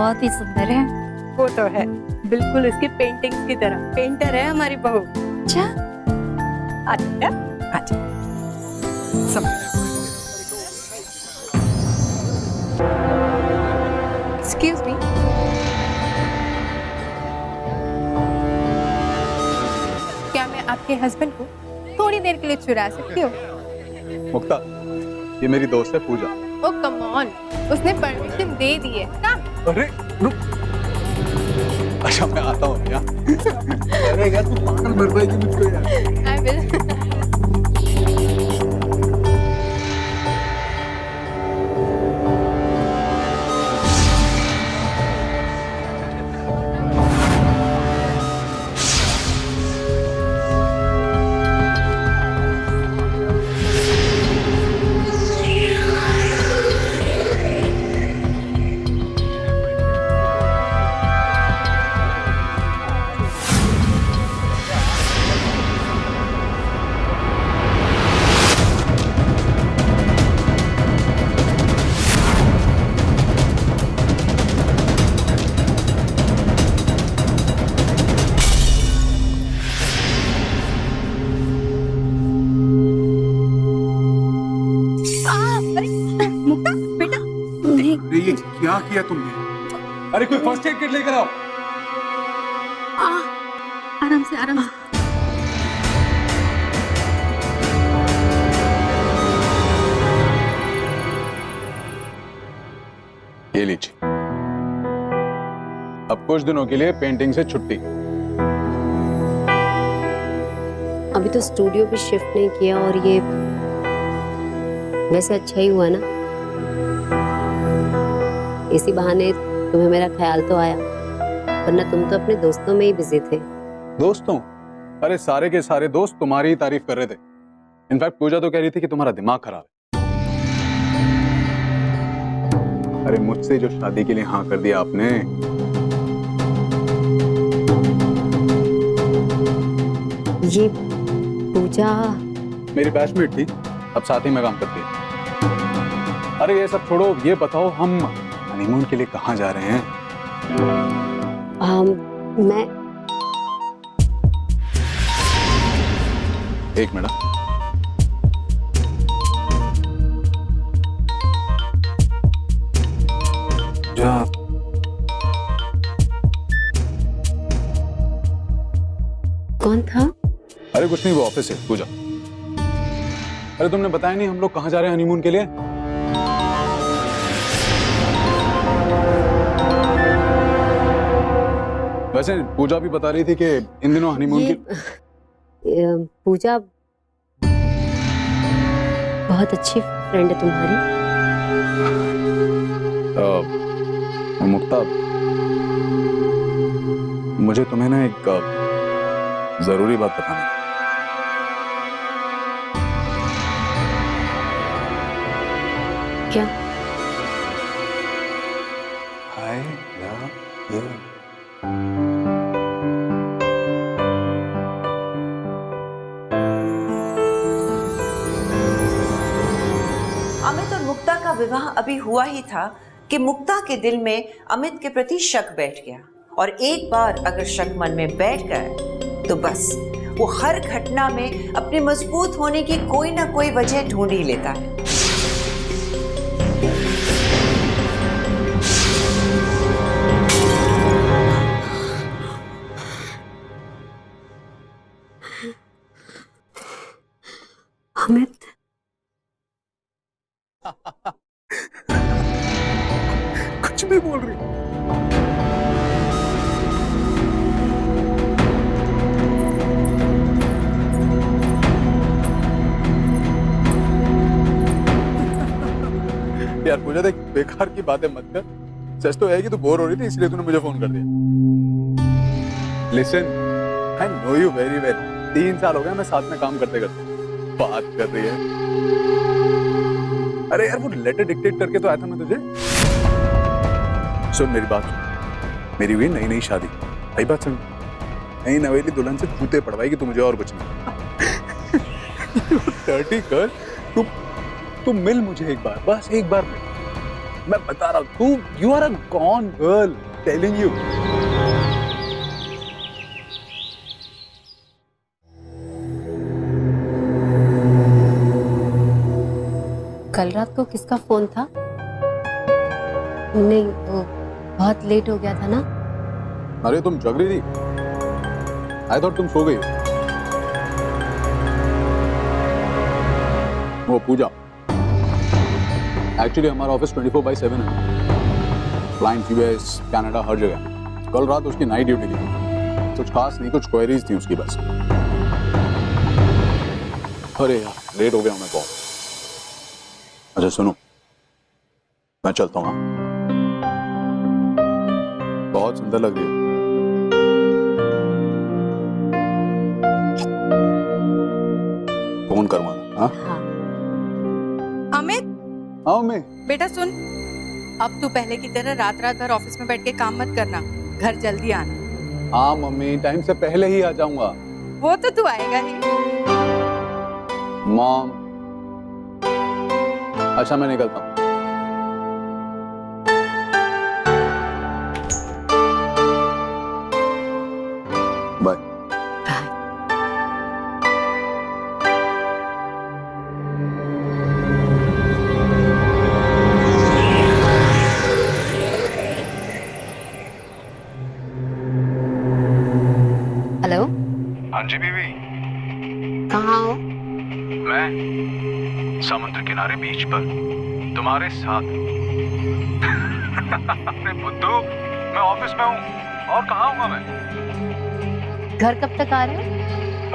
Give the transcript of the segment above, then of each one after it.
बहुत ही सुंदर है। वो तो है, बिल्कुल इसकी पेंटिंग्स की तरह। पेंटर है हमारी बहू। अच्छा, अच्छा अच्छा सब। एक्सक्यूज मी, क्या मैं आपके हस्बैंड को थोड़ी देर के लिए चुरा सकती हूँ? मुक्ता, ये मेरी दोस्त है पूजा। ओ कम ऑन, उसने परमिशन दे दी है ना। अरे रुक, अच्छा मैं आता हूँ क्या? अरे यार तू पागल भर पाएगी मुझको यार। I will. अरे ये क्या किया तुमने? अरे कोई फर्स्ट एड किट लेकर आओ। आराम से आराम से। ये लीजिए, अब कुछ दिनों के लिए पेंटिंग से छुट्टी। अभी तो स्टूडियो भी शिफ्ट नहीं किया और ये वैसे अच्छा ही हुआ ना, इसी बहाने तुम्हें मेरा ख्याल तो आया, वरना तुम तो अपने दोस्तों में ही बिजी थे। दोस्तों? अरे सारे के सारे दोस्त तुम्हारी ही तारीफ कर रहे थे। इनफैक्ट पूजा तो कह रही थी कि तुम्हारा दिमाग खराब है। अरे मुझसे जो शादी के लिए हाँ कर दिया आपने। ये पूजा मेरी बैचमेट थी, अब साथ ही में काम करती है। अरे ये सब छोड़ो, ये बताओ हम हनीमून के लिए कहाँ जा रहे हैं? मैं एक मिनट। जा कौन था? अरे कुछ नहीं, वो ऑफिस है पूजा। अरे तुमने बताया नहीं हम लोग कहाँ जा रहे हैं हनीमून के लिए? वैसे पूजा भी बता रही थी कि इन दिनों हनीमून की। पूजा बहुत अच्छी फ्रेंड है तुम्हारी। मुक्ता, मुझे तुम्हें ना एक जरूरी बात बतानी है। क्या? I love you. अमित और मुक्ता का विवाह अभी हुआ ही था कि मुक्ता के दिल में अमित के प्रति शक बैठ गया, और एक बार अगर शक मन में बैठ गया तो बस वो हर घटना में अपने मजबूत होने की कोई ना कोई वजह ढूंढ ही लेता है। अमित, कुछ भी बोल रही। यार पूजा देख, बेकार की बातें मत कर। सच तो है कि तू बोर हो रही थी इसलिए तूने मुझे फोन कर दिया। Listen, I know you very well. 3 साल हो गए मैं साथ में काम करते करते। बात कर रही है। अरे यार वो लेटर डिक्टेट करके तो आया था मैं तुझे। सुन मेरी बात, मेरी हुई नई नई शादी, सही बात सुन। नई नवेली दुल्हन से जूते पड़वाएगी तू मुझे, और कुछ नहीं। 30 कर, तू मिल मुझे एक बार, बस एक बार मिल। मैं बता रहा हूँ, तू you are a gone girl, telling you. कल रात को किसका फोन था? नहीं, वो बहुत लेट हो गया था ना। अरे तुम जग रही थी, आई थॉट तुम सो गई। वो पूजा, एक्चुअली हमारा ऑफिस 24/7 है, क्लाइंट यूएस कनाडा हर जगह। कल रात उसकी नाइट ड्यूटी थी, कुछ खास नहीं, कुछ क्वेरीज थी उसकी बस। अरे यार लेट हो गया मैं बहुत। अच्छा सुनो, मैं चलता हूँ। बहुत सुंदर लग रही है। फोन करवाना। हाँ हाँ। अमित, हाँ मैं बेटा सुन, अब तू पहले की तरह रात रात भर ऑफिस में बैठ के काम मत करना, घर जल्दी आना। हाँ मम्मी, टाइम से पहले ही आ जाऊंगा। वो तो तू आएगा ही। मॉम, अच्छा मैं निकलता हूँ। बाय। हेलो, हाँ जी बीवी, कहाँ हो? मैं समुद्र किनारे बीच पर तुम्हारे साथ। अरे बुद्धू, मैं ऑफिस में हूँ और कहाँ हूँ मैं? घर कब तक आ रहे हो?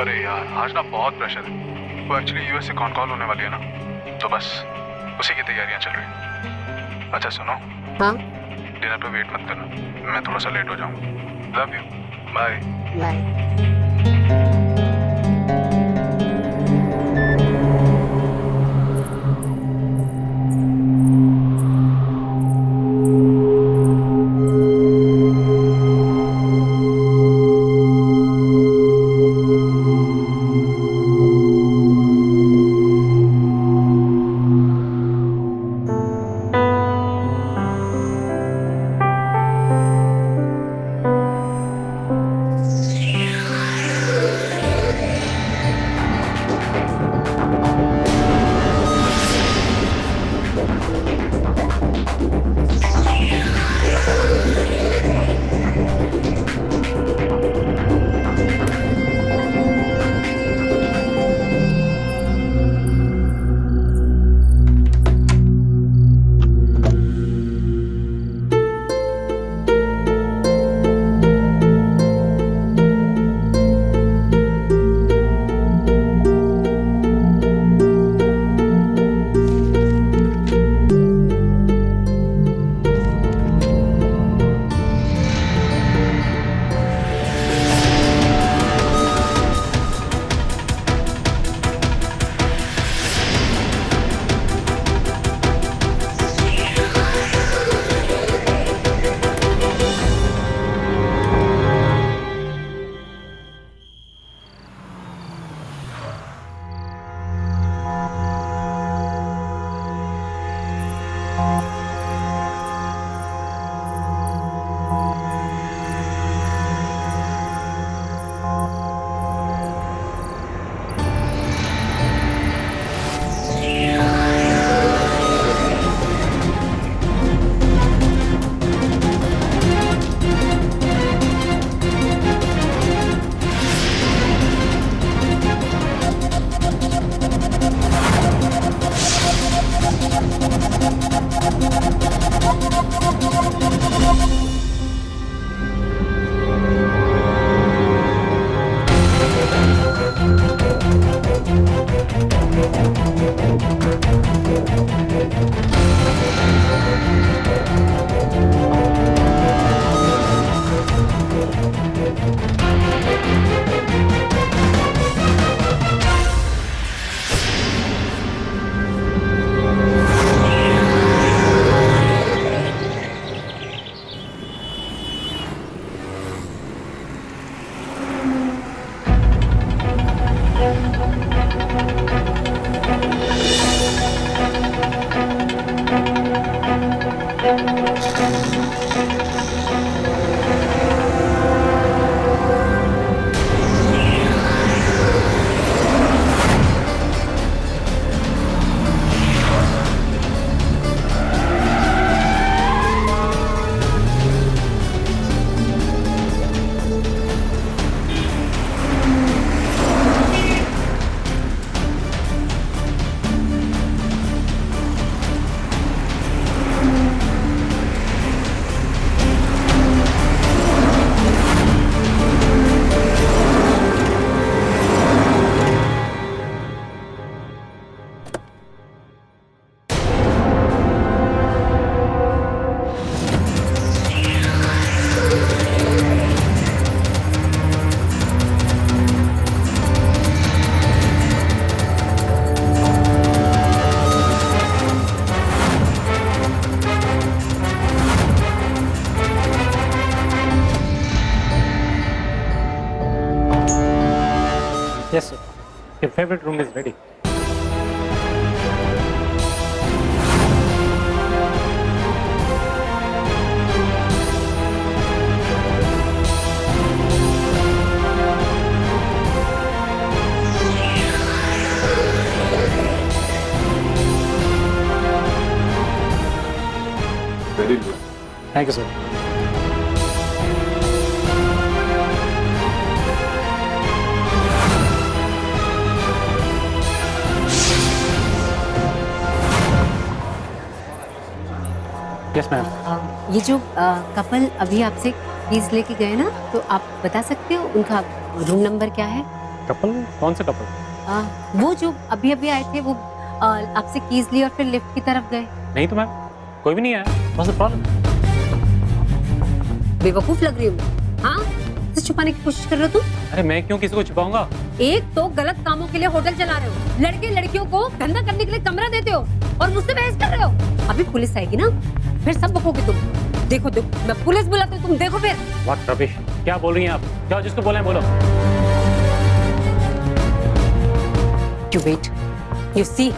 अरे यार आज ना बहुत प्रेशर है, वो एक्चुअली यूएस से कॉल होने वाली है ना, तो बस उसी की तैयारियां चल रही हैं। अच्छा सुनो, हाँ, डिनर पे वेट मत करना, मैं थोड़ा सा लेट हो जाऊंगा। Love you, bye. Bye. Yes, sir. Your favorite room is ready. Very good. Thank you, sir. Yes, ma'am. ये जो कपल अभी आपसे कीज लेके गए ना, तो आप बता सकते हो उनका रूम नंबर क्या है? कपल? कौन सा कपल? वो जो अभी अभी आए थे, वो आपसे कीज ली और फिर लिफ्ट की तरफ गए। नहीं तो मैम, कोई भी नहीं आया। What's the problem? बेवकूफ लग रही हूँ, हाँ? इसे छुपाने की कोशिश कर रहे हो तुम? अरे मैं क्यों किसी को छुपाऊंगा? एक तो गलत कामों के लिए होटल चला रहे हो, लड़के लड़कियों को धंधा करने के लिए कमरा देते हो और मुझसे बहस कर रहे हो। अभी पुलिस आएगी ना, फिर सब बकोगे तुम। देखो देखो, मैं पुलिस बुलाती हूँ, तुम देखो फिर। What rubbish? क्या बोल रही हैं आप? जाओ, जिसको बोला है बोलो। You wait, you see.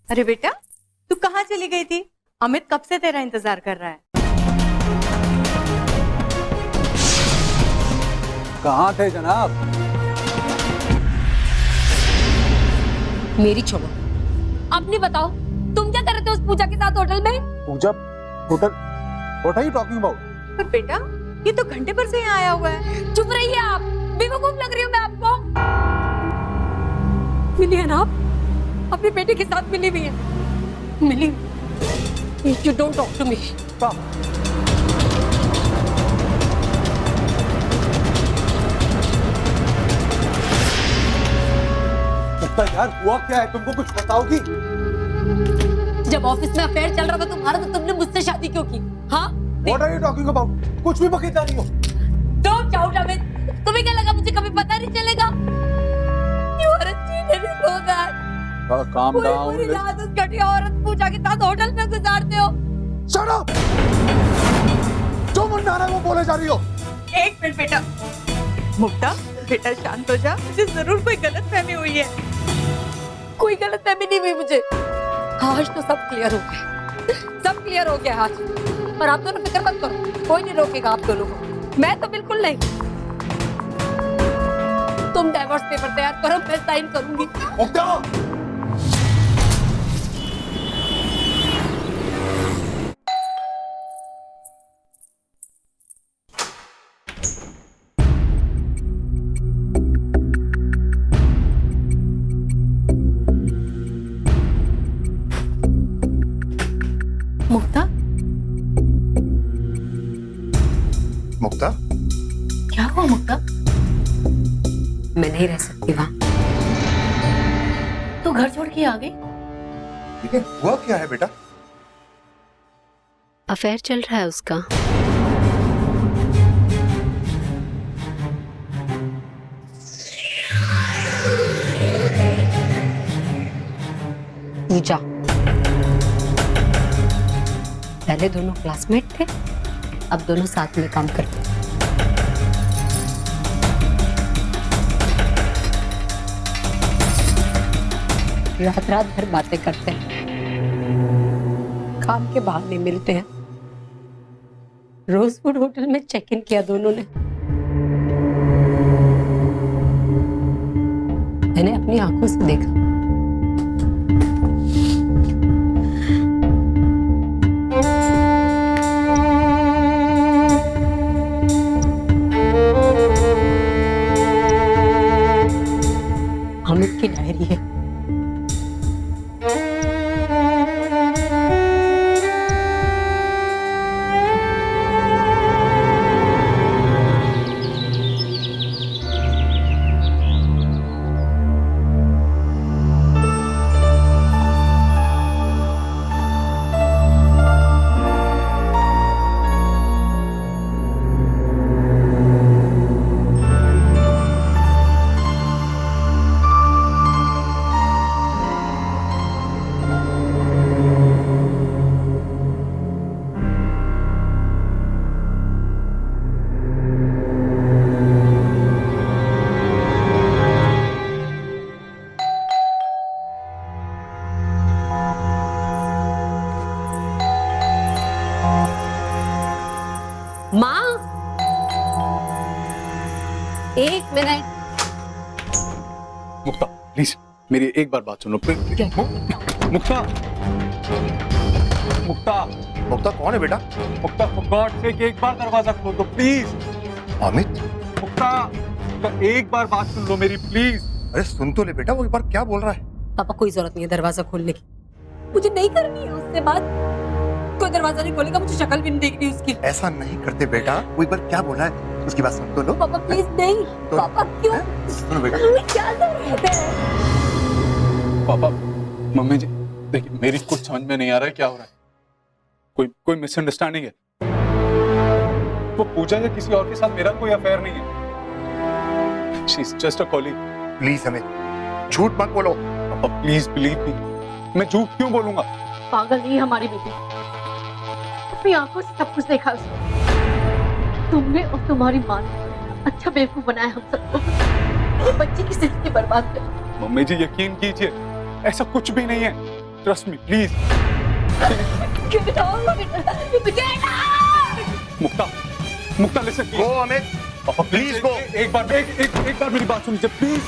अरे बेटा, तू कहाँ चली गई थी? अमित कब से तेरा इंतजार कर रहा है। कहाँ थे जनाब? मेरी छोड़ो, अपनी बताओ, तुम क्या कर रहे थे उस पूजा के साथ होटल में? पूजा hotel? What are you talking about? पर बेटा, ये तो घंटे भर से यहाँ आया हुआ है। चुप रहिए आप, बेवकूफ लग रही हूँ मैं आपको। मिली है ना आप? अपने बेटे के साथ मिली हुई है। मिली? You don't talk to me. यार हुआ क्या है? तुमको कुछ बताओगी? जब ऑफिस में अफेयर चल रहा था तुम्हारा, तो तुमने मुझसे शादी क्यों की? हाँ? What are you talking about? कुछ भी बकेता नहीं हो। Don't shout at me. तुम्हें क्या लगा मुझे कभी पता नहीं चलेगा? You are a cheater, you know that. Calm down. पूरी रात उस घटिया औरत पूजा के साथ होटल में गुजारते हो। Shut up! जो मन में आ रहा है वो बोले जा रही हो। एक मिनट बेटा। मुक्ता, बेटा शांत हो जा। मुझे जरूर कोई गलतफहमी हुई है। कोई गलतफहमी नहीं हुई मुझे। आज तो सब क्लियर हो गया। सब क्लियर हो गया आज। और आप दोनों फिक्र मत करो, कोई नहीं रोकेगा आप दोनों को। मैं तो बिल्कुल नहीं। तुम डाइवोर्स पेपर तैयार करो, मैं साइन करूंगी। मुक्ता! मुक्ता, मुक्ता? क्या हुआ मुक्ता? मैं नहीं रह सकती वहाँ। तू घर छोड़ के आ गई? लेकिन हुआ क्या है बेटा? अफेयर चल रहा है उसका। पूजा। पहले दोनों क्लासमेट थे, अब दोनों साथ में काम करते हैं। रात रात भर बातें करते हैं, काम के बहाने मिलते हैं। रोजवुड होटल में चेक इन किया दोनों ने। मैंने अपनी आंखों से देखा। अमित की डायरी है। एक मिनट। मुक्ता प्लीज मेरी एक बार बात सुनो प्लीज। मुक्ता मुक्ता मुक्ता कौन है बेटा? मुक्ता फॉर गॉड सेक एक बार दरवाजा खोल दो प्लीज। अमित, मुक्ता एक बार बात सुन लो मेरी प्लीज। अरे सुन तो ले बेटा, वो एक बार क्या बोल रहा है। पापा कोई जरूरत नहीं है दरवाजा खोलने की, मुझे नहीं करनी है उससे बात। कोई दरवाजा नहीं खोलेगा, मुझे शक्ल भी नहीं देखनी उसकी। ऐसा नहीं करते बेटा, वो एक बार क्या बोल रहा है उसकी बात सुन तो लो। पापा प्लीज नहीं। तो- पापा क्यों? सुनो बेटा, हमें क्या जरूरत है? पापा मम्मी जी देखिए मेरी कुछ समझ में नहीं आ रहा है क्या हो रहा है। कोई मिसअंडरस्टैंडिंग है। वो पूजा या किसी और के साथ मेरा कोई अफेयर नहीं है। She is just a colleague. Please Amit झूठ मत बोलो। पापा प्लीज बिलीव मी, मैं झूठ क्यों बोलूंगा? पागल नहीं है हमारी बेटी, अपनी आंखों से सब कुछ देखा उसने। तुमने और तुम्हारी माँ ने अच्छा बेवकूफ बनाया हम सबको। ये बच्चे की जिंदगी बर्बाद कर। मम्मी जी यकीन कीजिए ऐसा कुछ भी नहीं है। Trust me please. Mukta Mukta listen go Amit, पापा प्लीज गो। एक बार मेरी बात सुनिए प्लीज।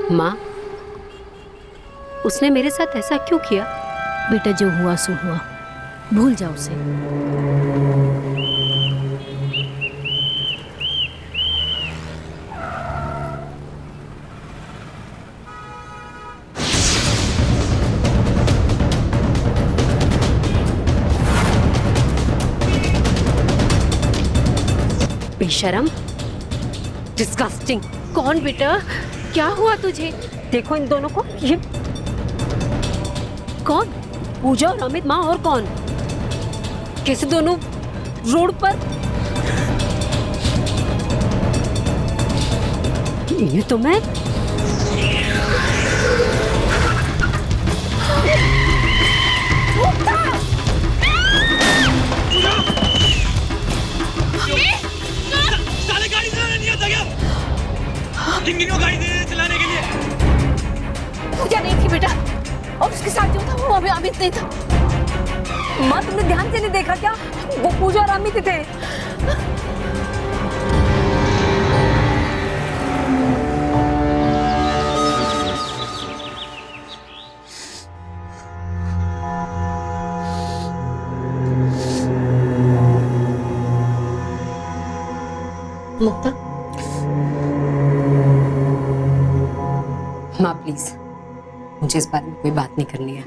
माँ, उसने मेरे साथ ऐसा क्यों किया? बेटा जो हुआ सो हुआ, भूल जाओ उसे। बेशरम, डिस्गस्टिंग। कौन बेटा? क्या हुआ तुझे? देखो इन दोनों को। ये कौन? पूजा और अमित। माँ और कौन? कैसे दोनों रोड पर? ये तो मैं। साले गाड़ी चलाने नहीं आता क्या? किन गाड़ी दे चलाने के लिए? पूजा नहीं थी बेटा, और उसके साथ जो था वो अभी अमित नहीं था। माँ तुमने ध्यान से नहीं देखा क्या? वो पूजा और अमित थे। मुक्ता, माँ प्लीज, मुझे इस बारे में कोई बात नहीं करनी है।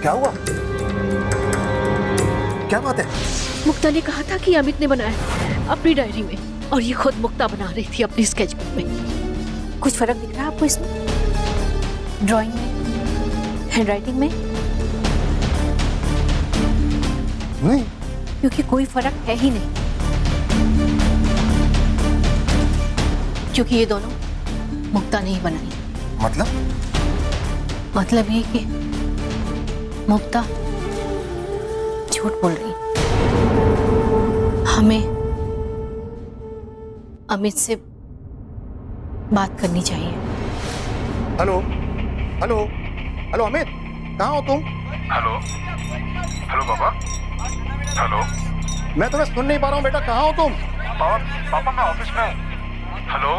क्या हुआ? क्या बात है? मुक्ता ने कहा था कि अमित ने बनाया अपनी डायरी में, और ये खुद मुक्ता बना रही थी अपनी स्केचबुक में। कुछ फर्क दिख रहा है आपको इसमें? ड्राइंग में, हैंडराइटिंग में? नहीं। क्योंकि कोई फर्क है ही नहीं, क्योंकि ये दोनों मुक्ता ने ही बनाई। मतलब ये कि मुक्ता झूठ बोल रही। हमें अमित से बात करनी चाहिए। हेलो हेलो हेलो अमित, कहाँ हो तुम? हेलो हेलो पापा। हेलो मैं तुम्हें सुन नहीं पा रहा हूँ बेटा, कहाँ हो तुम? पापा मैं ऑफिस में हूँ। हेलो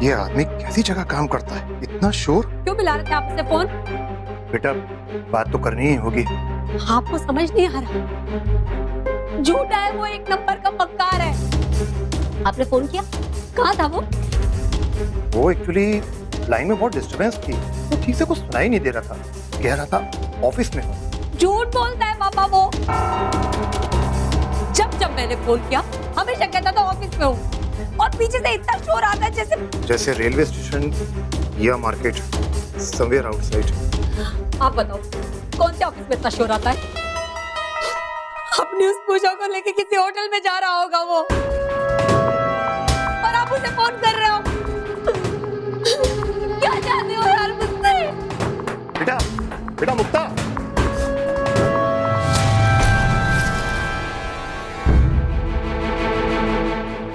ये आदमी कैसी जगह काम करता है, इतना शोर। क्यों मिला रहे थे आप इसे फोन? बेटा बात तो करनी ही होगी। आपको समझ नहीं आ रहा? झूठा है वो, एक नंबर का मक्कार है। आपने फोन किया? कहाँ था वो एक्चुअली लाइन में बहुत डिस्टरबेंस थी, तो ठीक से कुछ सुनाई नहीं दे रहा था, कह रहा था ऑफिस में हूँ। झूठ बोलता है पापा वो। जब जब मैंने फोन किया हमेशा कहता था ऑफिस में हूँ, और पीछे से इतना शोर आता है जैसे रेलवे स्टेशन या मार्केट, समवेयर आउटसाइड। आप बताओ कौन से ऑफिस में इतना शोर आता है? अपनी उस पूजा को लेके किसी होटल में जा रहा होगा वो, और आप उसे फोन कर रहे हो। क्या चाहते हो यार मुझसे? बेटा बेटा मुक्ता,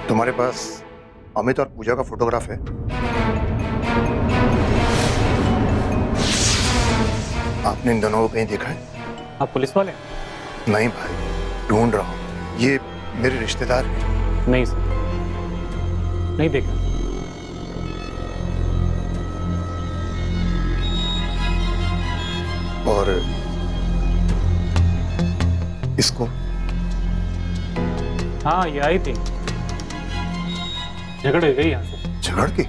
तुम्हारे पास अमित और पूजा का फोटोग्राफ है? आपने इन दोनों को कहीं देखा है? आप पुलिस वाले? नहीं भाई, ढूंढ रहा हूँ। ये मेरे रिश्तेदार हैं। नहीं सर, नहीं देखा। और इसको? हाँ, ये आई थी, झगड़ गई यहाँ से। झगड़ की?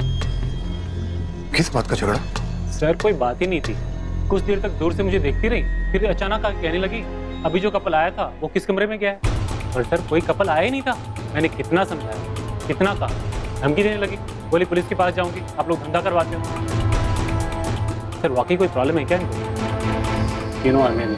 किस बात का झगड़ा? सर कोई बात ही नहीं थी। कुछ देर तक दूर से मुझे देखती रही, फिर अचानक आके कहने लगी अभी जो कपल आया था वो किस कमरे में गया है। और सर कोई कपल आया ही नहीं था। मैंने कितना समझाया, कितना कहा, धमकी देने लगी, बोली पुलिस के पास जाऊंगी, आप लोग धंधा करवाते हो। सर वाकई कोई प्रॉब्लम है क्या इनको? यू नो आई मीन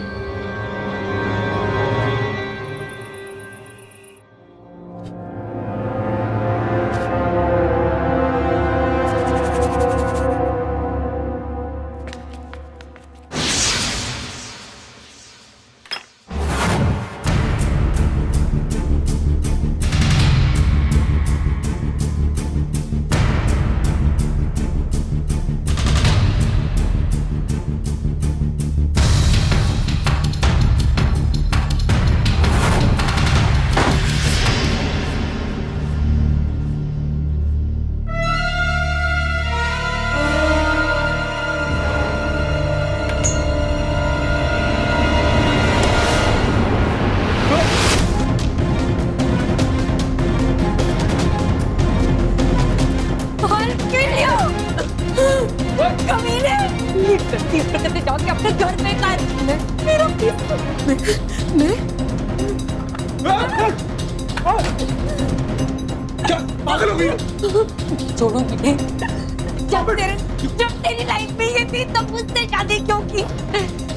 करते जाओगे अपने घर में कर। मेरा क्या पागल हो गई हो? छोड़ूंगी नहीं। जब तेरी लाइफ में ये थी तब मुझसे शादी क्यों की?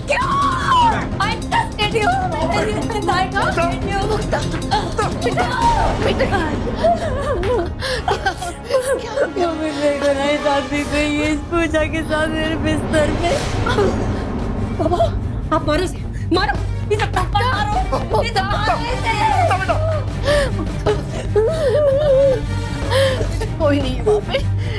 क्यों? I trusted you. I trusted you. क्यों मुझे गुनाह शादी गई है इस पूजा के साथ मेरे बिस्तर में? बाबा आप मारो इसे, मारो इसे, मारो इसे, मारो कोई नहीं है वहाँ पे।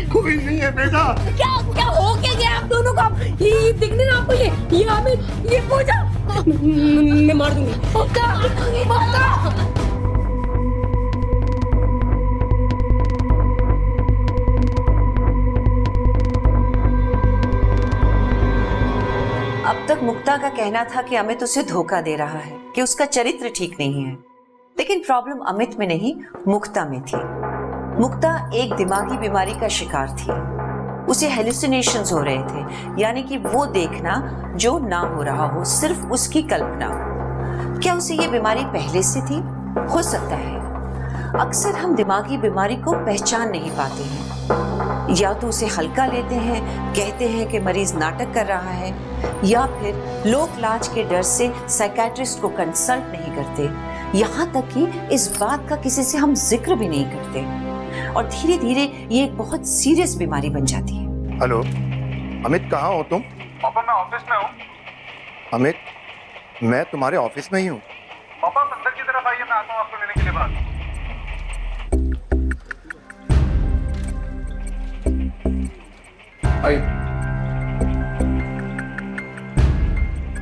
कोई नहीं है बेटा। क्या क्या हो क्या गया आप दोनों का? ये दिखने ना आपको, ये हमें ये पूजा मैं मार दूंगी। अब तक मुक्ता का कहना था कि अमित उसे धोखा दे रहा है, कि उसका चरित्र ठीक नहीं है। लेकिन प्रॉब्लम अमित में नहीं, मुक्ता में थी। मुक्ता एक दिमागी बीमारी का शिकार थी। उसे हेलुसिनेशंस हो रहे थे, यानी कि वो देखना जो ना हो रहा हो, सिर्फ उसकी कल्पना। क्या उसे ये बीमारी पहले से थी? हो सकता है। अक्सर हम दिमागी बीमारी को पहचान नहीं पाते हैं। या तो उसे हल्का लेते हैं, कहते हैं कि मरीज नाटक कर रहा है, या फिर लोक लाज के डर से साइकियाट्रिस्ट को कंसल्ट नहीं करते, यहाँ तक कि इस बात का किसी से हम जिक्र भी नहीं करते, और धीरे धीरे ये एक बहुत सीरियस बीमारी बन जाती है। हेलो अमित, कहाँ हो तुम? पापा मैं ऑफिस में हूँ। अमित, मैं तुम्हारे ऑफिस में ही हूँ। पापा आप अंदर की तरफ आइए, मैं आता हूँ आपको लेने के लिए बाहर। आई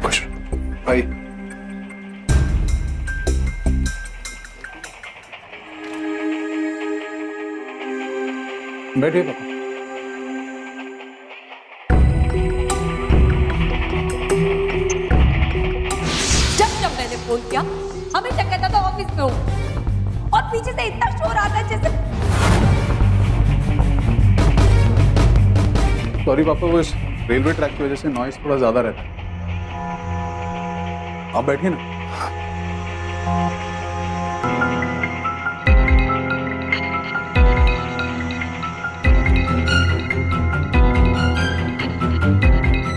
खुश आई बैठिए पापा। जब मैंने फोन किया हमेशा कहता था ऑफिस में हूँ, और पीछे से इतना शोर आता है जैसे। सॉरी पापा, वो इस रेलवे ट्रैक की वजह से नॉइस थोड़ा ज्यादा रहता है। आप बैठिए ना।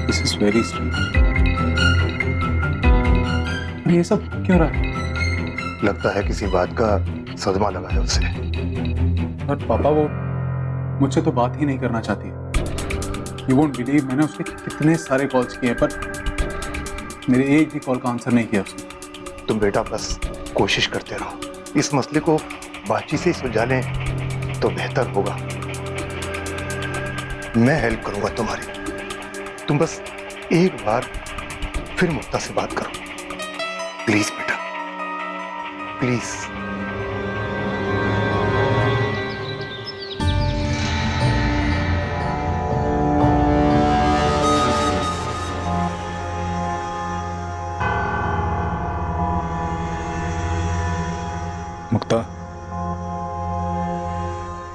This is very strange. ये सब क्यों रहा है? लगता है किसी बात का सदमा लगा है उसे। पर पापा वो मुझसे तो बात ही नहीं करना चाहती है। यू वोंट बिलीव, मैंने उसके कितने सारे कॉल्स किए पर मेरे एक भी कॉल का आंसर नहीं किया उसने। तुम बेटा बस कोशिश करते रहो, इस मसले को बातचीत से सुलझा लें तो बेहतर होगा। मैं हेल्प करूंगा तुम्हारी। तुम बस एक बार फिर मुक्ता से बात करो प्लीज बेटा, प्लीज। मुक्ता,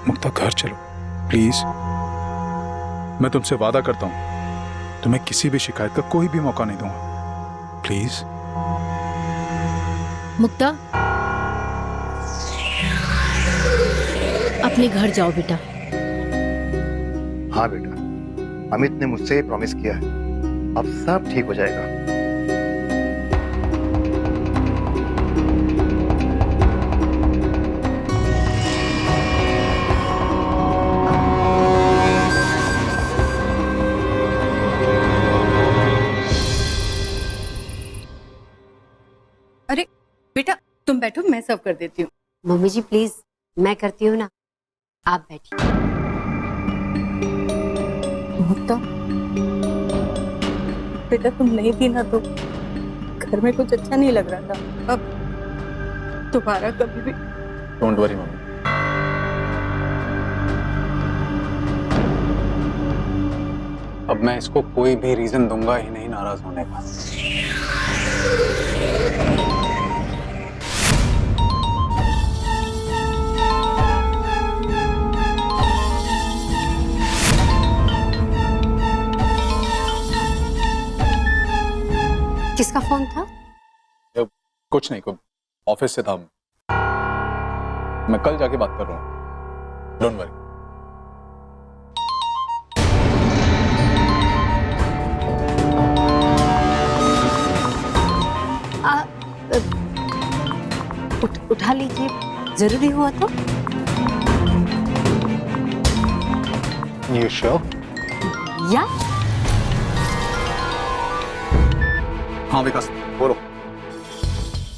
मुक्ता घर चलो प्लीज। मैं तुमसे वादा करता हूं तुम्हें किसी भी शिकायत का कोई भी मौका नहीं दूंगा, प्लीज। मुक्ता, अपने घर जाओ बेटा। हाँ बेटा, अमित ने मुझसे प्रॉमिस किया है, अब सब ठीक हो जाएगा। अरे बेटा तुम बैठो, मैं सर्व कर देती हूँ। मम्मी जी प्लीज, मैं करती हूँ ना, आप बैठिए। मुक्ता बेटा, तुम नहीं थी ना तो घर में कुछ अच्छा नहीं लग रहा था। अब दोबारा कभी भी। डोंट वरी मम्मी, अब मैं इसको कोई भी रीजन दूंगा ही नहीं नाराज होने का। किसका फोन था? कुछ नहीं, ऑफिस से था। मैं कल जाके बात कर रहा हूँ, डोंट वरी। उठा लीजिए, जरूरी हुआ तो। You sure? या हाँ विकास बोलो।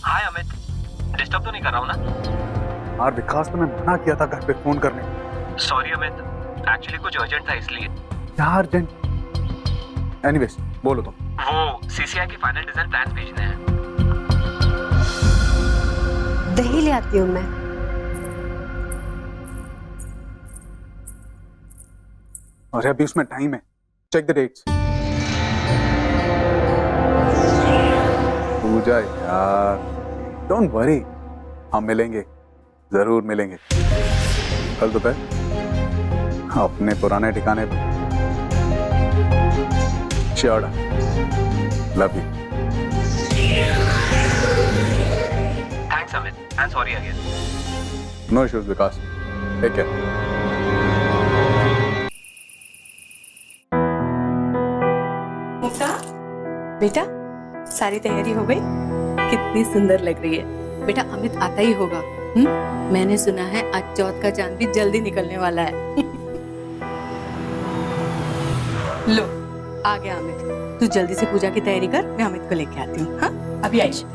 हाय अमित, डिस्टर्ब तो नहीं कर रहा हूँ ना? यार विकास, तो मैं मना किया था घर पे फोन करने। सॉरी अमित, एक्चुअली कुछ अर्जेंट था इसलिए। क्या अर्जेंट? एनीवेज बोलो तुम। वो सीसीआई के फाइनल डिजाइन प्लान्स भेजने हैं। दही ले आती हूँ मैं। अरे अभी उसमें टाइम है, चेक द डेट्स। पूजा यार, डोंट वरी, हम मिलेंगे, जरूर मिलेंगे कल दोपहर अपने पुराने ठिकाने पर। Sure, love you. Thanks Amit, I am sorry again. No issues Vikas, take care. Mukta बेटा, सारी तैयारी हो गई? कितनी सुंदर लग रही है बेटा। अमित आता ही होगा। मैंने सुना है आज चौथ का चांद भी जल्दी निकलने वाला है। लो आ गया अमित, तू जल्दी से पूजा की तैयारी कर, मैं अमित को लेके आती हूँ। हाँ अभी आइश।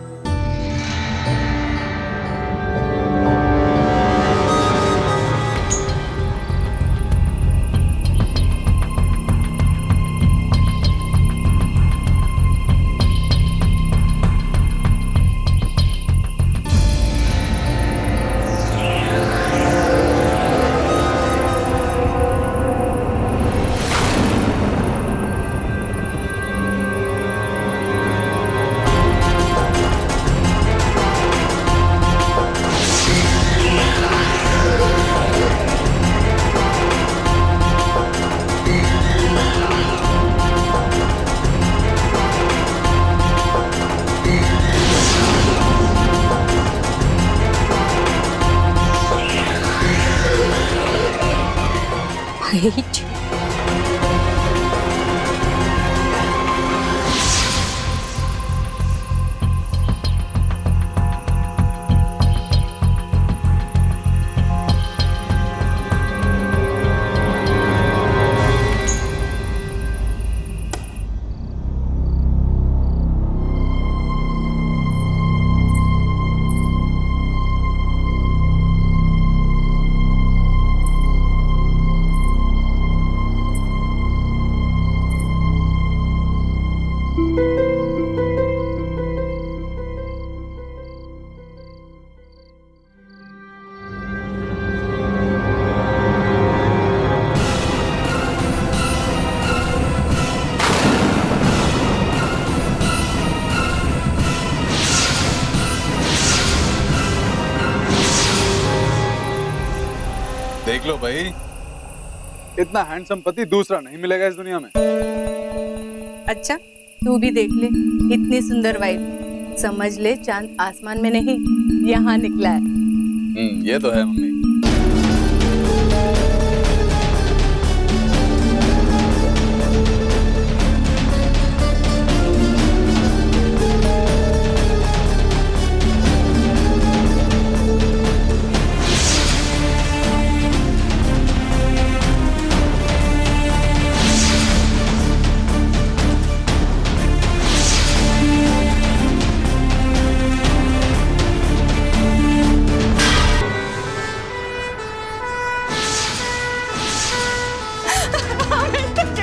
Wait. देख लो भाई, इतना हैंडसम पति दूसरा नहीं मिलेगा इस दुनिया में। अच्छा तू भी देख ले, इतनी सुंदर वाइफ, समझ ले चांद आसमान में नहीं यहाँ निकला है। ये तो है मम्मी।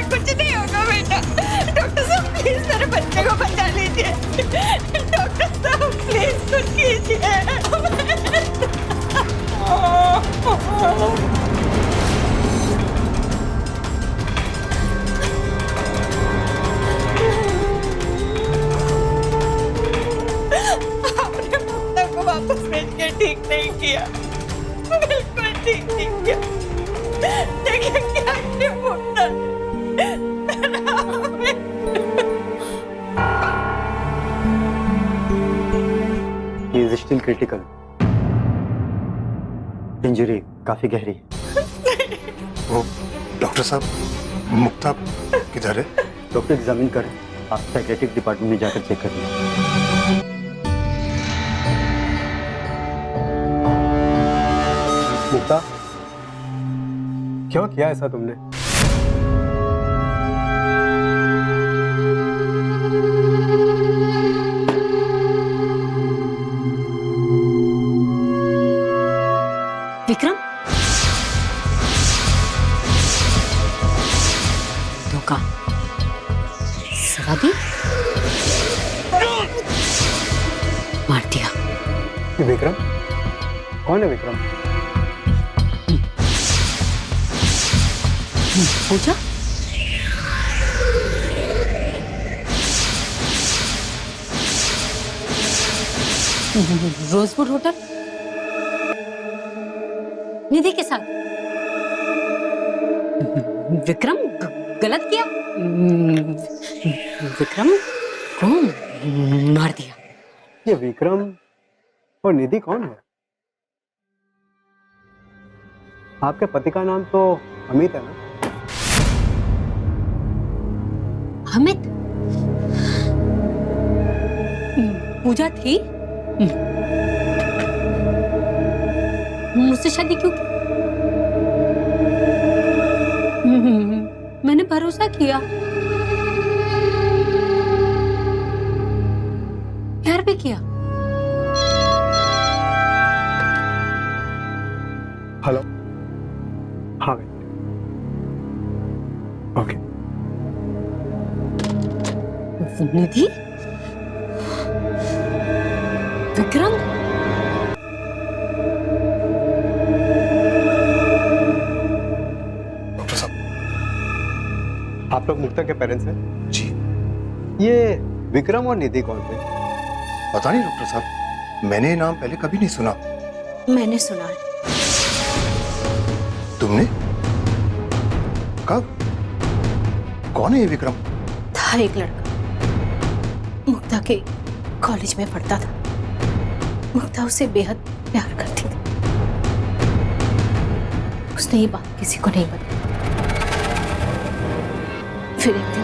कुछ नहीं होगा बेटा, डॉक्टर साहब प्लीज मेरे बच्चे को बचा लीजिए, डॉक्टर साहब प्लीज कुछ कीजिए। आपने मुक्ता को वापस भेज के ठीक नहीं किया, बिल्कुल ठीक नहीं किया। देखिए क्या किया मुक्ता। He is still critical. Injury काफी गहरी है। वो डॉक्टर साहब मुक्ता किधर है? डॉक्टर एग्जामिन करें, आप साइकेट्रिक डिपार्टमेंट में जाकर चेक करिए। मुक्ता, क्यों किया ऐसा तुमने? विक्रम, धोखा, शराबी, मार दिया। ये विक्रम? कौन है विक्रम? पूजा? रोजवुड होटल निधि के साथ विक्रम गलत किया, विक्रम को मार दिया। ये विक्रम और निधि कौन है? आपके पति का नाम तो अमित है ना? अमित? पूजा थी, मुझसे शादी क्यों की? मैंने भरोसा किया, प्यार भी किया। हेलो, हाँ भाई, ओके। निधि, विक्रम, डॉक्टर साहब। आप लोग मुक्ता के पेरेंट्स हैं? जी। ये विक्रम और निधि कौन थे? पता नहीं डॉक्टर साहब, मैंने ये नाम पहले कभी नहीं सुना। मैंने सुना है। तुमने? कब? कौन है ये विक्रम? था एक लड़का, मुक्ता के कॉलेज में पढ़ता था। मुक्ता उसे बेहद प्यार करती थी। उसने ये बात किसी को नहीं बताई। फिर एक दिन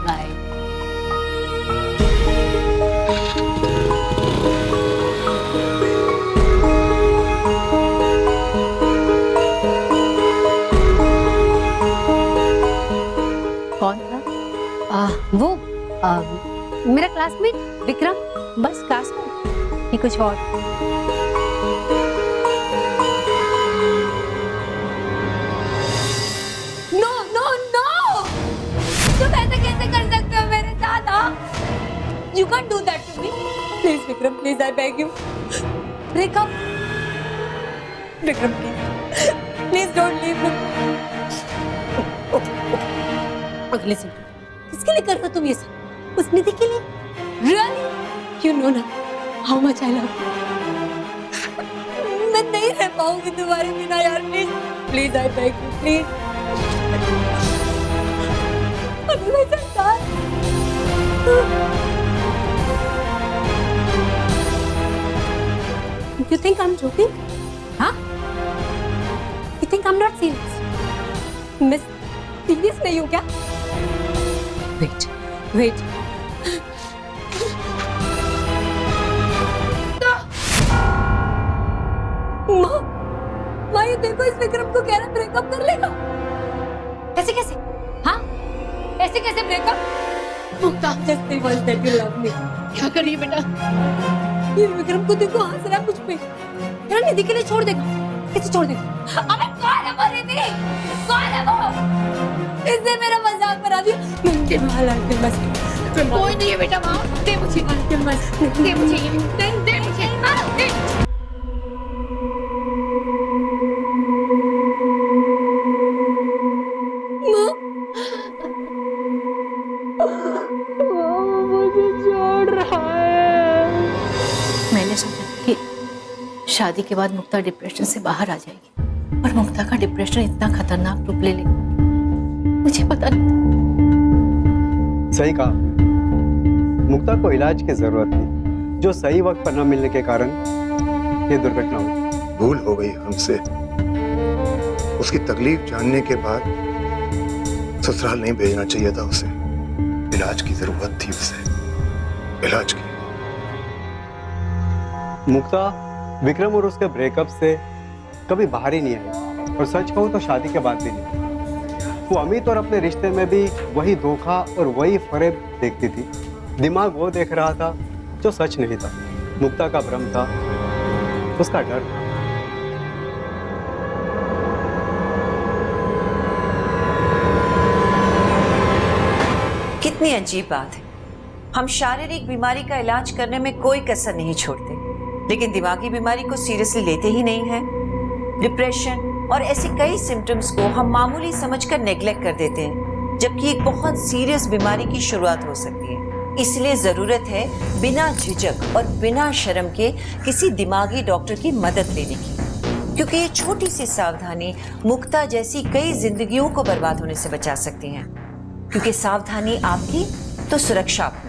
बाय। कौन था? वो मेरा क्लासमेट विक्रम। बस क्लासमेट, ये कुछ और। नो नो नो, तुम ऐसे कैसे कर सकते हो मेरे साथ? You can do that to me. Please Vikram, please, I beg you, breakup. Vikram please, please don't leave me. Okay listen, किसके लिए करते हो तुम ये सब? उस निधि के लिए? Really? You know ना how much I love you. मैं नहीं रह पाऊंगी तुम्हारे बिना यार, please please, I beg you, please. अभी मैं सरकार। You think I'm joking? हाँ? You think I'm not serious? मैं सीरियस नहीं हूँ क्या? Wait, wait. माँ ये देखो, इस विक्रम को कह रहा ब्रेकअप कर लेगा। कैसे कैसे? हाँ, ऐसे कैसे breakup? Mukta, just say once that you love me. क्या करिए बेटा? ये विक्रम को देखो, हंस रहा है मुझ पे। यार निधि के लिए छोड़ देगा। कैसे छोड़ देगा? अबे कौन है वो निधि? कौन है वो? इसने मेरा मजाक बना दिया। मुझे कोई नहीं है बेटा, माँ दे मुझे, दे मुझे, दे मुझे। मुझे छोड़ रहा है। मैंने सोचा कि शादी के बाद मुक्ता डिप्रेशन से बाहर आ जाएगी, पर मुक्ता का डिप्रेशन इतना खतरनाक रूप ले लेगा मुझे पता नहीं। सही कहा, मुक्ता को इलाज की जरूरत थी, जो सही वक्त पर न मिलने के कारण ये दुर्घटना हुई। भूल हो गई हमसे। उसकी तकलीफ जानने के बाद ससुराल नहीं भेजना चाहिए था उसे। इलाज की जरूरत थी उसे, इलाज की। मुक्ता विक्रम और उसके ब्रेकअप से कभी बाहर ही नहीं आई, और सच कहूं तो शादी के बाद भी नहीं। वो अमित और अपने रिश्ते में भी वही धोखा और वही फरेब देखती थी। दिमाग वो देख रहा था जो सच नहीं था। मुक्ता का भ्रम था, उसका डर था। कितनी अजीब बात है। हम शारीरिक बीमारी का इलाज करने में कोई कसर नहीं छोड़ते, लेकिन दिमागी बीमारी को सीरियसली लेते ही नहीं है। डिप्रेशन और ऐसे कई सिम्टम्स को हम मामूली समझकर नेग्लेक्ट कर देते हैं, जबकि एक बहुत सीरियस बीमारी की शुरुआत हो सकती है। इसलिए जरूरत है बिना झिझक और बिना शर्म के किसी दिमागी डॉक्टर की मदद लेने की, क्योंकि ये छोटी सी सावधानी मुक्ता जैसी कई जिंदगियों को बर्बाद होने से बचा सकती है। क्योंकि सावधानी आपकी तो सुरक्षा आपकी।